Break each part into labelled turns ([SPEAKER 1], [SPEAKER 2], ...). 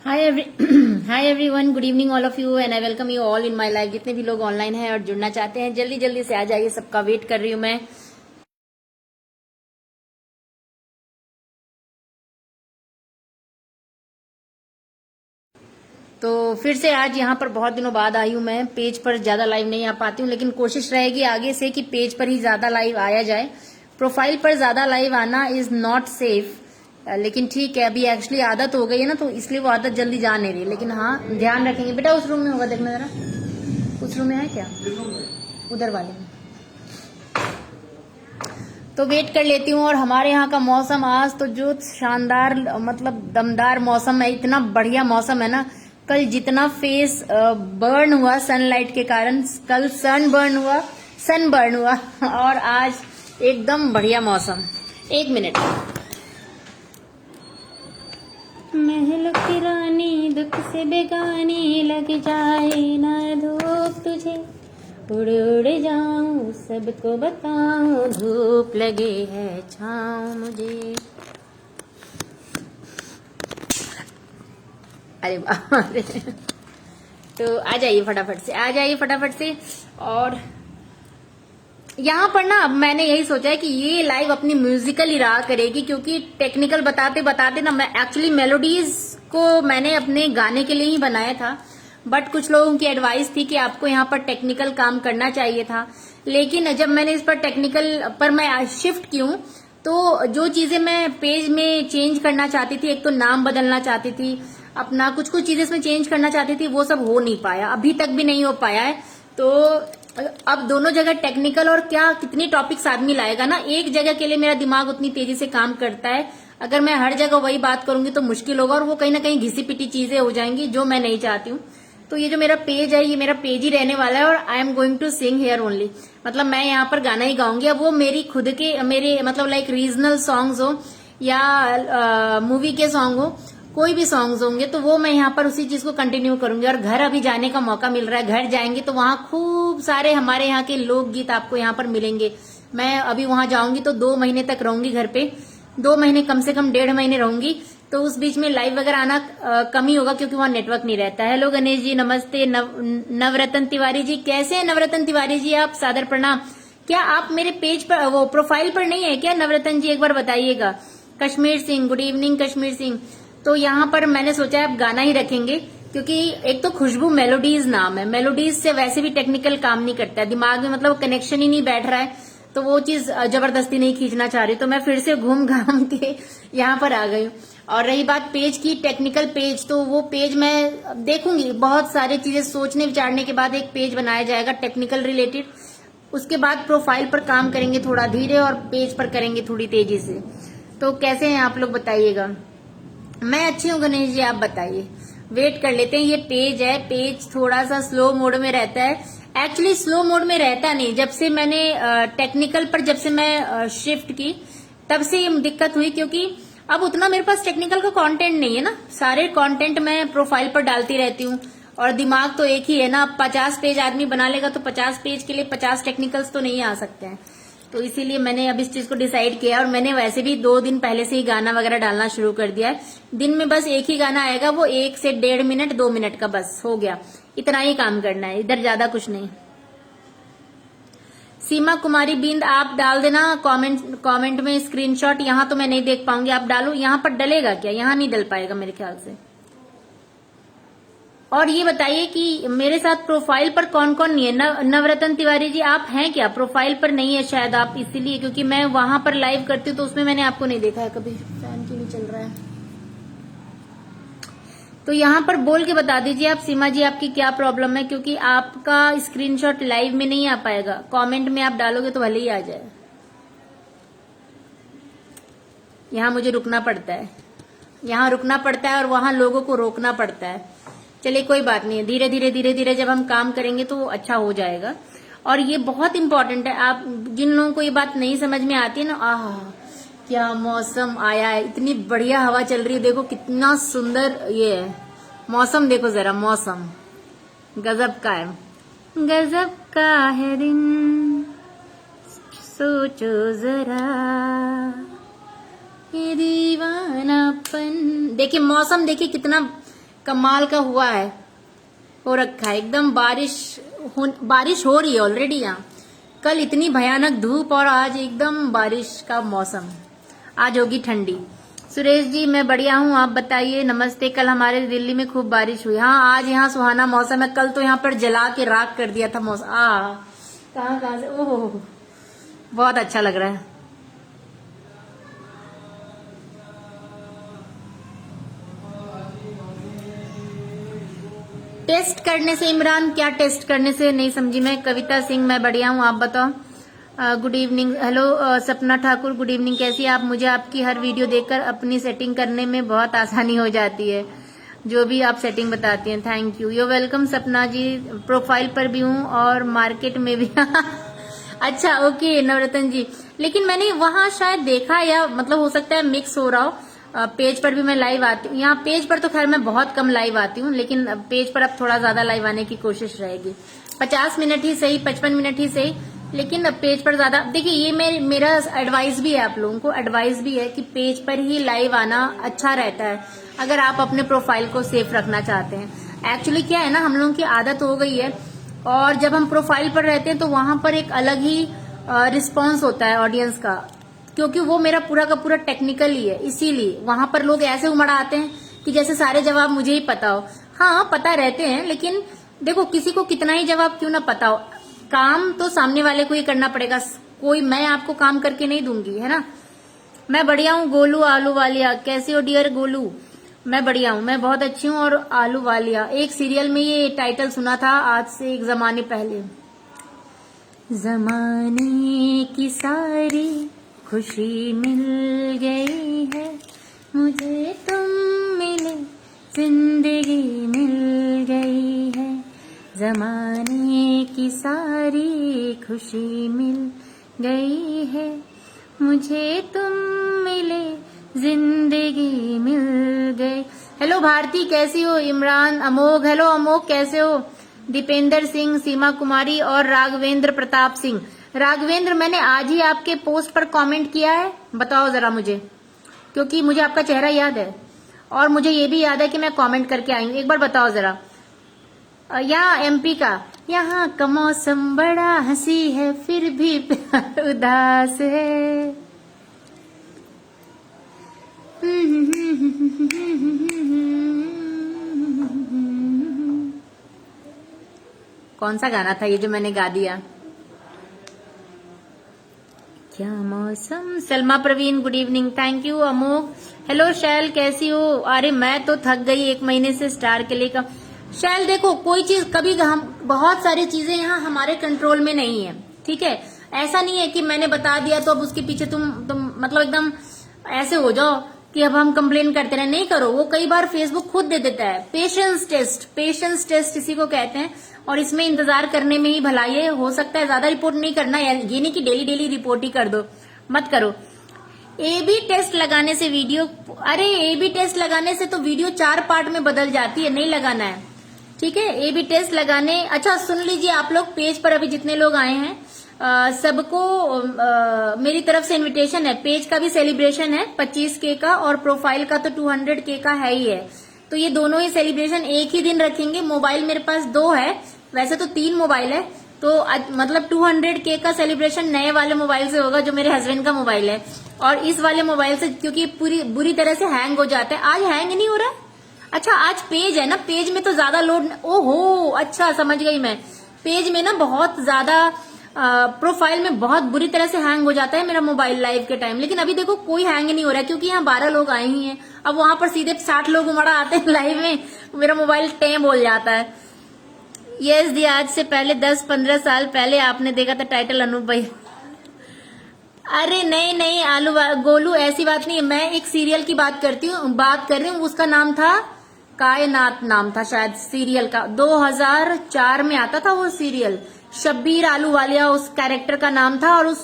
[SPEAKER 1] Hi every hi everyone, good evening all of you and I welcome you all in my life. जितने भी लोग online हैं और जुड़ना चाहते हैं जल्दी जल्दी से आ जाइए, सबका वेट कर रही हूँ मैं। तो फिर से आज यहाँ पर बहुत दिनों बाद आई हूँ मैं। पेज पर ज्यादा लाइव नहीं आ पाती हूँ, लेकिन कोशिश रहेगी आगे से कि पेज पर ही ज्यादा लाइव आया जाए। प्रोफाइल पर ज्यादा लाइव आना इज नॉट सेफ, लेकिन ठीक है, अभी एक्चुअली आदत हो गई है ना, तो इसलिए वो आदत जल्दी जा नहीं रही। लेकिन हाँ, ध्यान रखेंगे। बेटा उस रूम में होगा, देखना जरा, उस रूम में है क्या, उधर वाले में। तो वेट कर लेती हूँ। और हमारे यहाँ का मौसम आज तो जो शानदार, मतलब दमदार मौसम है, इतना बढ़िया मौसम है ना। कल जितना फेस बर्न हुआ सनलाइट के कारण, कल सन बर्न हुआ और आज एकदम बढ़िया मौसम। एक मिनट। महल की रानी दुख से बेगानी, लग जाए ना धूप तुझे, उड़ उड़ जाऊं सबको बताऊं, धूप लगे है छाँव मुझे। अरे वाह तो आ जाइए फटाफट से, आ जाइए फटाफट से। और यहाँ पर ना मैंने यही सोचा है कि ये लाइव अपनी म्यूजिकल ही रहा करेगी, क्योंकि टेक्निकल बताते बताते ना, मैं एक्चुअली मेलोडीज को मैंने अपने गाने के लिए ही बनाया था, बट कुछ लोगों की एडवाइस थी कि आपको यहाँ पर टेक्निकल काम करना चाहिए था। लेकिन जब मैंने इस पर टेक्निकल पर मैं शिफ्ट की हूँ, तो जो चीजें मैं पेज में चेंज करना चाहती थी, एक तो नाम बदलना चाहती थी अपना, कुछ कुछ चीजें इसमें चेंज करना चाहती थी, वो सब हो नहीं पाया, अभी तक भी नहीं हो पाया है। तो अब दोनों जगह टेक्निकल और क्या कितनी टॉपिक्स आदमी लाएगा ना, एक जगह के लिए मेरा दिमाग उतनी तेजी से काम करता है। अगर मैं हर जगह वही बात करूंगी तो मुश्किल होगा, और वो कहीं ना कहीं घिसी पिटी चीजें हो जाएंगी, जो मैं नहीं चाहती हूँ। तो ये जो मेरा पेज है, ये मेरा पेज ही रहने वाला है, और I am going to sing here only. मतलब मैं यहाँ पर गाना ही गाऊंगी। अब वो मेरी खुद के, मेरे मतलब लाइक रीजनल सॉन्ग्स हो या मूवी के सॉन्ग हो, कोई भी सॉन्ग्स होंगे, तो वो मैं यहाँ पर उसी चीज को कंटिन्यू करूंगी। और घर अभी जाने का मौका मिल रहा है, घर जाएंगे तो वहाँ खूब सारे हमारे यहाँ के लोकगीत आपको यहाँ पर मिलेंगे। मैं अभी वहां जाऊंगी तो 2 महीने तक रहूंगी घर पे, 2 महीने, कम से कम 1.5 महीने रहूंगी। तो उस बीच में लाइव वगैरह आना कम ही होगा, क्योंकि वहां नेटवर्क नहीं रहता है। हेलो गणेश जी, नमस्ते। नवरत्न तिवारी जी, कैसे हैं नवरत्न तिवारी जी आप? सादर प्रणाम। क्या आप मेरे पेज पर, वो प्रोफाइल पर नहीं है क्या नवरत्न जी? एक बार बताइएगा। Kashmir Singh, good evening Kashmir Singh. तो यहाँ पर मैंने सोचा है अब गाना ही रखेंगे, क्योंकि एक तो खुशबू मेलोडीज नाम है, मेलोडीज से वैसे भी टेक्निकल काम नहीं करता है दिमाग में, मतलब कनेक्शन ही नहीं बैठ रहा है, तो वो चीज जबरदस्ती नहीं खींचना चाह रही। तो मैं फिर से घूम घाम के यहाँ पर आ गई हूँ। और रही बात पेज की, टेक्निकल पेज, तो वो पेज मैं देखूंगी, बहुत सारी चीजें सोचने विचारने के बाद एक पेज बनाया जाएगा टेक्निकल रिलेटेड। उसके बाद प्रोफाइल पर काम करेंगे थोड़ा धीरे, और पेज पर करेंगे थोड़ी तेजी से। तो कैसे हैं आप लोग, बताइएगा। मैं अच्छी हूँ गणेश जी, आप बताइए। वेट कर लेते हैं। ये पेज है, पेज थोड़ा सा स्लो मोड में रहता है। एक्चुअली स्लो मोड में रहता नहीं, जब से मैंने टेक्निकल पर जब से मैं शिफ्ट की, तब से ये दिक्कत हुई, क्योंकि अब उतना मेरे पास टेक्निकल का कंटेंट नहीं है ना। सारे कंटेंट मैं प्रोफाइल पर डालती रहती हूँ, और दिमाग तो एक ही है ना। अब 50 पेज आदमी बना लेगा, तो 50 पेज के लिए 50 टेक्निकल्स तो नहीं आ सकते हैं। तो इसीलिए मैंने अब इस चीज को डिसाइड किया, और मैंने वैसे भी 2 दिन पहले से ही गाना वगैरह डालना शुरू कर दिया है। दिन में बस एक ही गाना आएगा, वो 1 से 1.5 मिनट 2 मिनट का, बस हो गया। इतना ही काम करना है, इधर ज्यादा कुछ नहीं। सीमा कुमारी बिंद, आप डाल देना कमेंट में स्क्रीनशॉट। यहाँ तो मैं नहीं देख पाऊंगी, आप डालो। यहाँ पर डलेगा क्या? यहाँ नहीं डल पाएगा मेरे ख्याल से। और ये बताइए कि मेरे साथ प्रोफाइल पर कौन कौन नहीं है। नवरत्न तिवारी जी, आप हैं क्या? प्रोफाइल पर नहीं है शायद आप, इसीलिए, क्योंकि मैं वहां पर लाइव करती हूँ तो उसमें मैंने आपको नहीं देखा है कभी। फैन क्यों नहीं चल रहा है? तो यहाँ पर बोल के बता दीजिए आप, सीमा जी, आपकी क्या प्रॉब्लम है, क्योंकि आपका स्क्रीनशॉट लाइव में नहीं आ पाएगा। कमेंट में आप डालोगे तो भले ही आ जाए। यहाँ मुझे रुकना पड़ता है, यहाँ रुकना पड़ता है, और वहां लोगों को रोकना पड़ता है। चलिए कोई बात नहीं है, धीरे धीरे धीरे धीरे जब हम काम करेंगे तो अच्छा हो जाएगा। और ये बहुत इंपॉर्टेंट है, आप जिन लोगों को ये बात नहीं समझ में आती है ना, आह क्या मौसम आया है, इतनी बढ़िया हवा चल रही है, देखो कितना सुंदर ये है मौसम, देखो जरा मौसम गजब का है, गजब का है दिन, सोचो जरा ये दीवानापन। देखिए मौसम, देखिए कितना कमाल का हुआ है, हो रखा है एकदम। बारिश हो रही है ऑलरेडी यहाँ। कल इतनी भयानक धूप और आज एकदम बारिश का मौसम। आज होगी ठंडी। सुरेश जी मैं बढ़िया हूँ, आप बताइए। नमस्ते। कल हमारे दिल्ली में खूब बारिश हुई। हाँ आज यहाँ सुहाना मौसम है। कल तो यहाँ पर जला के राख कर दिया था मौसम। कहाँ से, ओह बहुत अच्छा लग रहा है। टेस्ट करने से इमरान, क्या टेस्ट करने से, नहीं समझी मैं। कविता सिंह मैं बढ़िया हूँ, आप बताओ। Good evening. हेलो सपना ठाकुर, गुड इवनिंग, कैसी है आप? मुझे आपकी हर वीडियो देखकर अपनी सेटिंग करने में बहुत आसानी हो जाती है, जो भी आप सेटिंग बताती हैं। थैंक यू, यू वेलकम सपना जी। प्रोफाइल पर भी हूँ और मार्केट में भी। अच्छा ओके नवरत्न जी, लेकिन मैंने वहां शायद देखा, या मतलब हो सकता है मिक्स हो रहा हो। पेज पर भी मैं लाइव आती हूँ। यहाँ पेज पर तो खैर मैं बहुत कम लाइव आती हूँ, लेकिन पेज पर अब थोड़ा ज्यादा लाइव आने की कोशिश रहेगी। 50 मिनट ही सही, 55 मिनट ही सही, लेकिन अब पेज पर ज्यादा। देखिए ये मेरा एडवाइस भी है, आप लोगों को एडवाइस भी है कि पेज पर ही लाइव आना अच्छा रहता है, अगर आप अपने प्रोफाइल को सेफ रखना चाहते हैं। एक्चुअली क्या है ना, हम लोगों की आदत हो गई है, और जब हम प्रोफाइल पर रहते हैं तो वहां पर एक अलग ही रिस्पॉन्स होता है ऑडियंस का, क्योंकि वो मेरा पूरा का पूरा टेक्निकल ही है। इसीलिए वहां पर लोग ऐसे उमड़ आते हैं कि जैसे सारे जवाब मुझे ही पता हो। हाँ पता रहते हैं, लेकिन देखो किसी को कितना ही जवाब क्यों ना पता हो, काम तो सामने वाले को ही करना पड़ेगा। कोई मैं आपको काम करके नहीं दूंगी, है ना। मैं बढ़िया हूँ गोलू आलू वालिया, कैसे हो डियर गोलू? मैं बढ़िया हूँ, मैं बहुत अच्छी हूँ। और आलू वालिया एक सीरियल में ये टाइटल सुना था आज से एक जमाने पहले। जमाने की सारी खुशी मिल गई है, मुझे तुम मिले जिंदगी मिल गई है। जमाने की सारी खुशी मिल गई है, मुझे तुम मिले जिंदगी मिल गई। हेलो भारती कैसी हो? इमरान, अमोघ, हेलो अमोघ कैसे हो? दीपेंद्र सिंह, सीमा कुमारी और राघवेंद्र प्रताप सिंह। राघवेंद्र मैंने आज ही आपके पोस्ट पर कमेंट किया है, बताओ जरा मुझे, क्योंकि मुझे आपका चेहरा याद है और मुझे ये भी याद है कि मैं कमेंट करके आई हूँ। एक बार बताओ जरा। यहाँ एमपी का, यहाँ का मौसम बड़ा हंसी है फिर भी प्यार उदास है। कौन सा गाना था ये जो मैंने गा दिया? क्या मौसम। Salma Praveen good evening, thank you Amogh. Hello Shail कैसी हो? अरे मैं तो थक गई 1 महीने से स्टार के लिए का। शैल देखो कोई चीज कभी हम, बहुत सारी चीजें यहाँ हमारे कंट्रोल में नहीं है, ठीक है। ऐसा नहीं है कि मैंने बता दिया तो अब उसके पीछे तुम मतलब एकदम ऐसे हो जाओ कि अब हम कंप्लेन करते रहे। नहीं करो, वो कई बार फेसबुक खुद दे देता है पेशेंस टेस्ट इसी को कहते हैं, और इसमें इंतजार करने में ही भलाई है। हो सकता है ज्यादा रिपोर्ट नहीं करना, ये नहीं कि डेली रिपोर्ट ही कर दो, मत करो। AB टेस्ट लगाने से वीडियो, अरे AB टेस्ट लगाने से तो वीडियो 4 पार्ट में बदल जाती है, नहीं लगाना है, ठीक है। AB टेस्ट लगाने, अच्छा सुन लीजिए आप लोग, पेज पर अभी जितने लोग आए हैं सबको मेरी तरफ से इनविटेशन है। पेज का भी सेलिब्रेशन है 25K का, और प्रोफाइल का तो 200K का है ही है। तो ये दोनों ही सेलिब्रेशन एक ही दिन रखेंगे। मोबाइल मेरे पास 2 है, वैसे तो 3 मोबाइल है, तो मतलब 200K का सेलिब्रेशन नए वाले मोबाइल से होगा जो मेरे हस्बैंड का मोबाइल है, और इस वाले मोबाइल से, क्योंकि पूरी बुरी तरह से हैंग हो जाता है। आज हैंग नहीं हो रहा है। अच्छा आज पेज है ना, पेज में तो ज्यादा लोड, ओहो अच्छा समझ गई मैं। पेज में ना बहुत ज्यादा, प्रोफाइल में बहुत बुरी तरह से हैंग हो जाता है मेरा मोबाइल लाइव के टाइम, लेकिन अभी देखो कोई हैंग नहीं हो रहा है, क्योंकि यहाँ 12 लोग आए ही हैं। अब वहां पर सीधे 60 लोग उमड़ा आते हैं लाइव में, मेरा मोबाइल टेम बोल जाता है। यस दी, आज से पहले 10-15 साल पहले आपने देखा था टाइटल अनूप भाई। अरे नहीं आलू गोलू ऐसी बात नहीं है, मैं एक सीरियल की बात कर रही हूँ। उसका नाम था कायनात, नाम था शायद सीरियल का। 2004 में आता था वो सीरियल। शब्बीर आलूवालिया उस कैरेक्टर का नाम था, और उस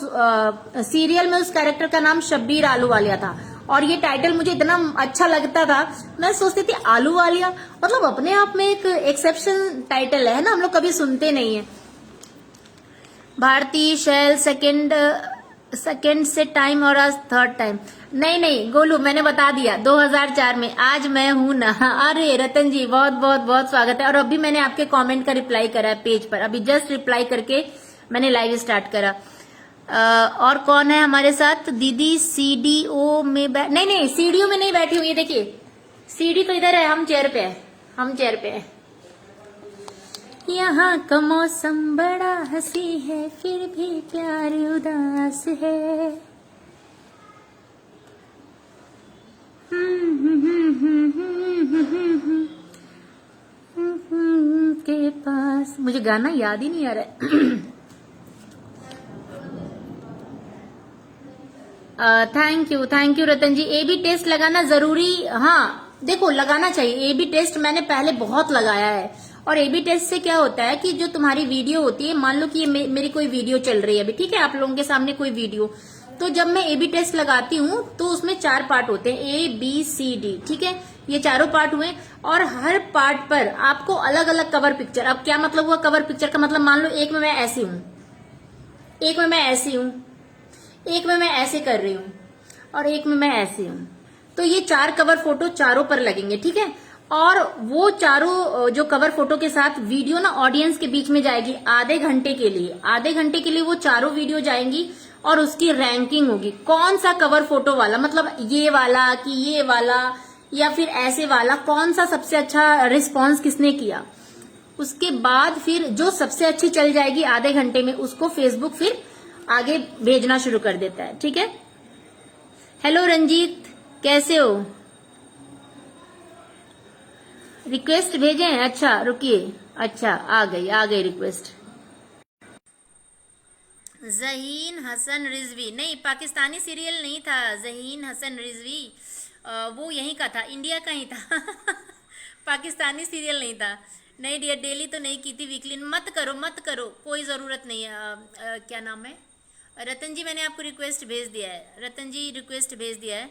[SPEAKER 1] सीरियल में उस कैरेक्टर का नाम शब्बीर आलूवालिया था। और ये टाइटल मुझे इतना अच्छा लगता था, मैं सोचती थी आलूवालिया मतलब अपने आप में एक एक्सेप्शन टाइटल है ना, हम लोग कभी सुनते नहीं है। भारती शैल सेकंड सेकेंड से टाइम और आज थर्ड टाइम। नहीं नहीं गोलू, मैंने बता दिया 2004 में, आज मैं हूं ना। अरे रतन जी बहुत बहुत बहुत स्वागत है। और अभी मैंने आपके कमेंट का रिप्लाई करा है पेज पर, अभी जस्ट रिप्लाई करके मैंने लाइव स्टार्ट करा। और कौन है हमारे साथ? दीदी सीडीओ में नहीं नहीं सीडीओ में नहीं बैठी हुई है, देखिए सीडी तो इधर है, हम चेयर पे है, हम चेयर पे है। यहाँ का मौसम बड़ा हंसी है, फिर भी प्यार उदास है। के पास मुझे गाना याद ही नहीं आ रहा है। Thank you Ratan ji. A B test लगाना जरूरी, हाँ देखो लगाना चाहिए एबी टेस्ट, मैंने पहले बहुत लगाया है। और एबी टेस्ट से क्या होता है कि जो तुम्हारी वीडियो होती है, मान लो कि ये मेरी कोई वीडियो चल रही है अभी, ठीक है, आप लोगों के सामने कोई वीडियो, तो जब मैं एबी टेस्ट लगाती हूँ तो उसमें 4 पार्ट होते हैं, ABCD, ठीक है, ये चारों पार्ट हुए। और हर पार्ट पर आपको अलग अलग कवर पिक्चर, अब क्या मतलब हुआ कवर पिक्चर का? मतलब मान लो एक में मैं ऐसी हूँ, एक में मैं ऐसी हूँ, एक में मैं ऐसे कर रही हूँ, और एक में मैं ऐसी हूँ, तो ये 4 कवर फोटो चारों पर लगेंगे, ठीक है। और वो चारों जो कवर फोटो के साथ वीडियो ना ऑडियंस के बीच में जाएगी आधे घंटे के लिए, आधे घंटे के लिए वो चारों वीडियो जाएंगी और उसकी रैंकिंग होगी, कौन सा कवर फोटो वाला, मतलब ये वाला कि ये वाला या फिर ऐसे वाला, कौन सा सबसे अच्छा रिस्पॉन्स किसने किया। उसके बाद फिर जो सबसे अच्छी चल जाएगी आधे घंटे में, उसको फेसबुक फिर आगे भेजना शुरू कर देता है, ठीक है। हेलो रंजीत, कैसे हो? रिक्वेस्ट भेजे? अच्छा रुकिए, अच्छा आ गई रिक्वेस्ट। जहीन हसन रिजवी, नहीं पाकिस्तानी सीरियल नहीं था, जहीन हसन रिजवी वो यहीं का था, इंडिया का ही था। पाकिस्तानी सीरियल नहीं था। नहीं डियर, डेली तो नहीं की थी, वीकली मत करो मत करो, कोई ज़रूरत नहीं है। क्या नाम है? रतन जी मैंने आपको रिक्वेस्ट भेज दिया है, रतन जी रिक्वेस्ट भेज दिया है।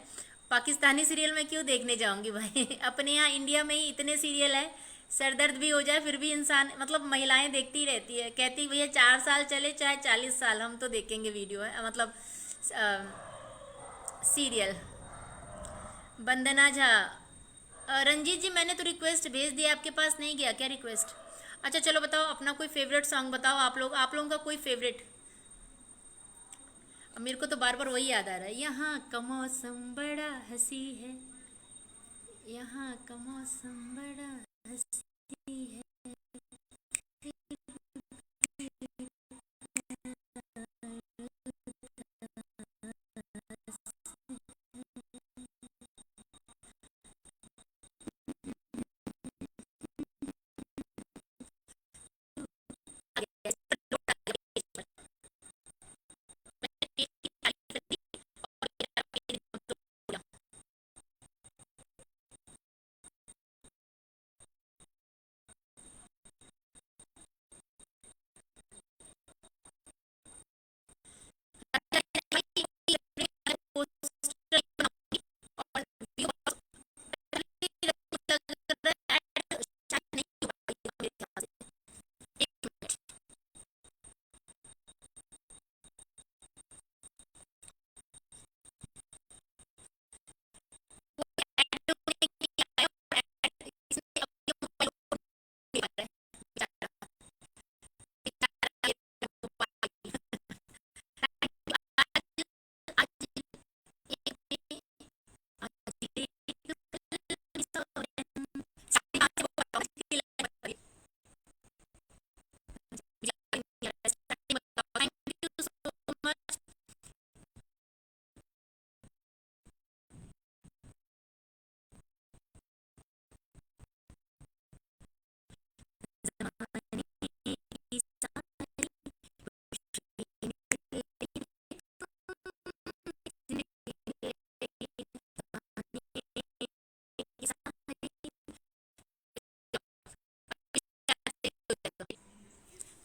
[SPEAKER 1] पाकिस्तानी सीरियल में क्यों देखने जाऊंगी भाई। अपने यहाँ इंडिया में ही इतने सीरियल है, सर दर्द भी हो जाए फिर भी इंसान, मतलब महिलाएं देखती रहती है, कहती भैया 4 साल चले चाहे 40 साल हम तो देखेंगे वीडियो है, मतलब सीरियल। वंदना झा, रंजीत जी मैंने तो रिक्वेस्ट भेज दिया, आपके पास नहीं गया क्या रिक्वेस्ट? अच्छा चलो बताओ अपना कोई फेवरेट सॉन्ग बताओ, आप लोगों का कोई फेवरेट। मेरे को तो बार बार वही याद आ रहा है, यहाँ का मौसम बड़ा हंसी है, यहाँ का मौसम बड़ा हंसी है।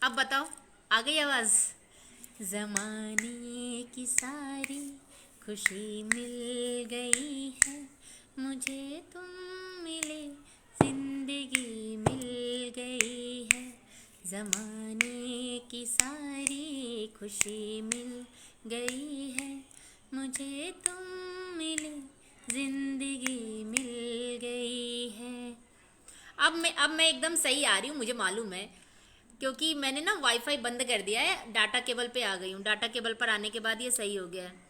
[SPEAKER 1] अब बताओ, आ गई आवाज? जमाने की सारी खुशी मिल गई है, मुझे तुम मिले जिंदगी मिल गई है, जमाने की सारी खुशी मिल गई है, मुझे तुम मिले जिंदगी मिल गई है। अब मैं एकदम सही आ रही हूँ, मुझे मालूम है, क्योंकि मैंने ना वाईफाई बंद कर दिया है, डाटा केबल पे आ गई हूँ। डाटा केबल पर आने के बाद ये सही हो गया है।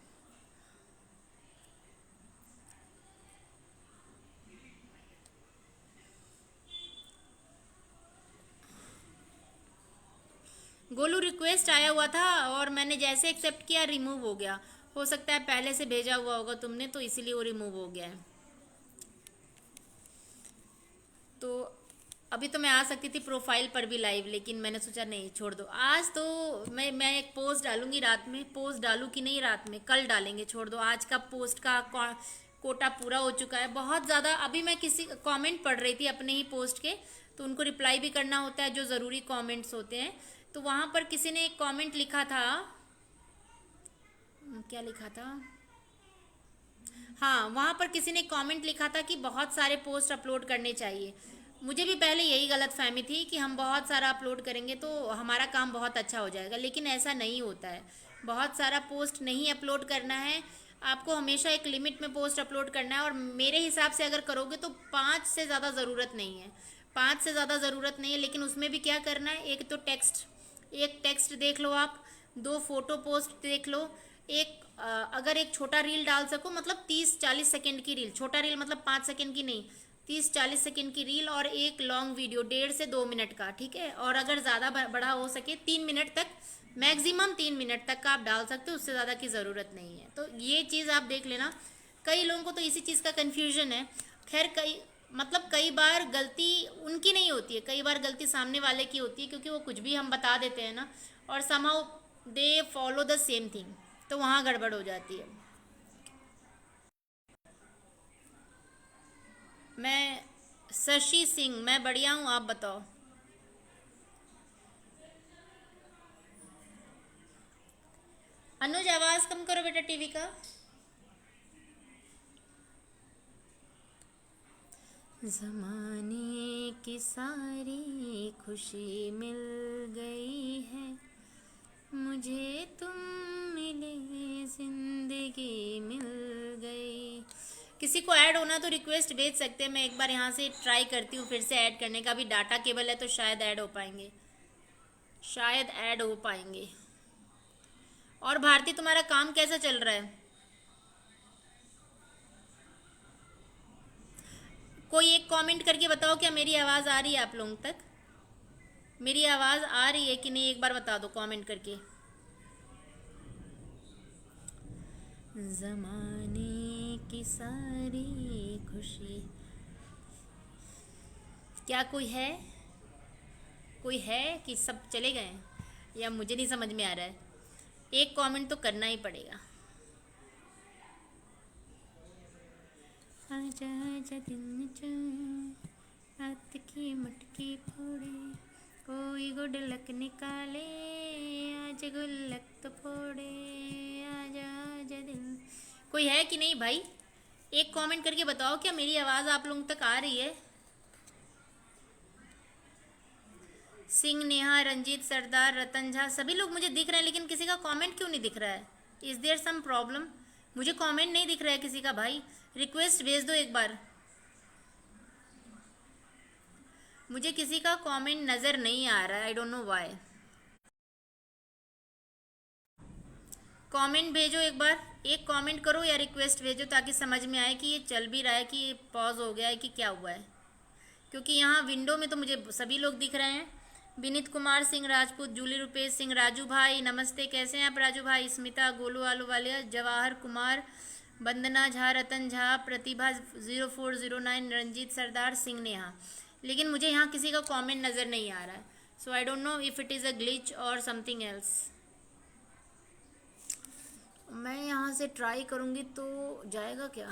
[SPEAKER 1] गोलू रिक्वेस्ट आया हुआ था और मैंने जैसे एक्सेप्ट किया रिमूव हो गया। हो सकता है पहले से भेजा हुआ होगा तुमने, तो इसीलिए वो रिमूव हो गया है। तो अभी तो मैं आ सकती थी प्रोफाइल पर भी लाइव, लेकिन मैंने सोचा नहीं, छोड़ दो। आज तो मैं एक पोस्ट डालूंगी रात में। पोस्ट डालूं कि नहीं रात में, कल डालेंगे, छोड़ दो। आज का पोस्ट का कोटा पूरा हो चुका है बहुत ज़्यादा। अभी मैं किसी कमेंट पढ़ रही थी अपने ही पोस्ट के, तो उनको रिप्लाई भी करना होता है जो ज़रूरी कमेंट्स होते हैं। तो वहाँ पर किसी ने एक कमेंट लिखा था, क्या लिखा था, हाँ, वहाँ पर किसी ने कमेंट लिखा था कि बहुत सारे पोस्ट अपलोड करने चाहिए। मुझे भी पहले यही गलत फहमी थी कि हम बहुत सारा अपलोड करेंगे तो हमारा काम बहुत अच्छा हो जाएगा, लेकिन ऐसा नहीं होता है। बहुत सारा पोस्ट नहीं अपलोड करना है, आपको हमेशा एक लिमिट में पोस्ट अपलोड करना है। और मेरे हिसाब से अगर करोगे तो 5 से ज़्यादा ज़रूरत नहीं है। 5 से ज़्यादा ज़रूरत नहीं है, लेकिन उसमें भी क्या करना है, एक टेक्स्ट देख लो आप, 2 फोटो पोस्ट देख लो, अगर एक छोटा रील डाल सको, मतलब 30-40 सेकंड की रील, छोटा रील मतलब 5 सेकंड की नहीं, 30-40 सेकंड की रील, और एक लॉन्ग वीडियो 1.5 से 2 मिनट का, ठीक है। और अगर ज़्यादा बड़ा हो सके 3 मिनट तक, मैक्सिमम 3 मिनट तक का आप डाल सकते हो, उससे ज़्यादा की ज़रूरत नहीं है। तो ये चीज़ आप देख लेना। कई लोगों को तो इसी चीज़ का कन्फ्यूजन है। खैर, कई बार गलती उनकी नहीं होती है, कई बार गलती सामने वाले की होती है, क्योंकि वो कुछ भी हम बता देते हैं ना, और somehow they follow the same thing, तो वहाँ गड़बड़ हो जाती है। मैं शशि सिंह, मैं बढ़िया हूँ, आप बताओ। अनुज, आवाज़ कम करो बेटा टीवी का। ज़माने की सारी खुशी मिल गई है, मुझे तुम मिले जिंदगी मिल गई। किसी को ऐड होना तो रिक्वेस्ट भेज सकते हैं। मैं एक बार यहाँ से ट्राई करती हूँ फिर से ऐड करने का। अभी डाटा केबल है तो शायद ऐड हो पाएंगे, शायद ऐड हो पाएंगे। और भारती, तुम्हारा काम कैसा चल रहा है? कोई एक कमेंट करके बताओ, क्या मेरी आवाज़ आ रही है आप लोगों तक? मेरी आवाज़ आ रही है कि नहीं, एक बार बता दो कमेंट करके। ज़माने की सारी खुशी, क्या कोई है? कोई है कि सब चले गए हैं, या मुझे नहीं समझ में आ रहा है? एक कमेंट तो करना ही पड़ेगा। आजा आजा दिल में जाए, रात की मटकी फोड़े, कोई गुडलक निकाले, आज गुल्लक तो फोड़े, आजा आजा दिल। कोई है कि नहीं भाई? एक कमेंट करके बताओ, क्या मेरी आवाज़ आप लोगों तक आ रही है? सिंह, नेहा, रंजीत, सरदार, रतन झा, सभी लोग मुझे दिख रहे हैं, लेकिन किसी का कमेंट क्यों नहीं दिख रहा है? Is there some problem? मुझे कमेंट नहीं दिख रहा है किसी का भाई। रिक्वेस्ट भेज दो एक बार। मुझे किसी का कमेंट नज़र नहीं आ रहा है, आई डोंट नो व्हाई। कमेंट भेजो एक बार, एक कमेंट करो या रिक्वेस्ट भेजो, ताकि समझ में आए कि ये चल भी रहा है कि ये पॉज हो गया है कि क्या हुआ है। क्योंकि यहाँ विंडो में तो मुझे सभी लोग दिख रहे हैं। विनीत कुमार सिंह राजपूत, जूली रुपेश सिंह, राजू भाई नमस्ते, कैसे हैं आप राजू भाई? स्मिता, गोलू आलू वालिया, जवाहर कुमार, वंदना झा, रतन झा, प्रतिभा 0409, रंजीत, सरदार, सिंह, नेहा। लेकिन मुझे यहाँ किसी का कमेंट नज़र नहीं आ रहा है, so I don't know if it is a glitch और समथिंग एल्स। मैं यहाँ से ट्राई करूँगी तो जाएगा क्या?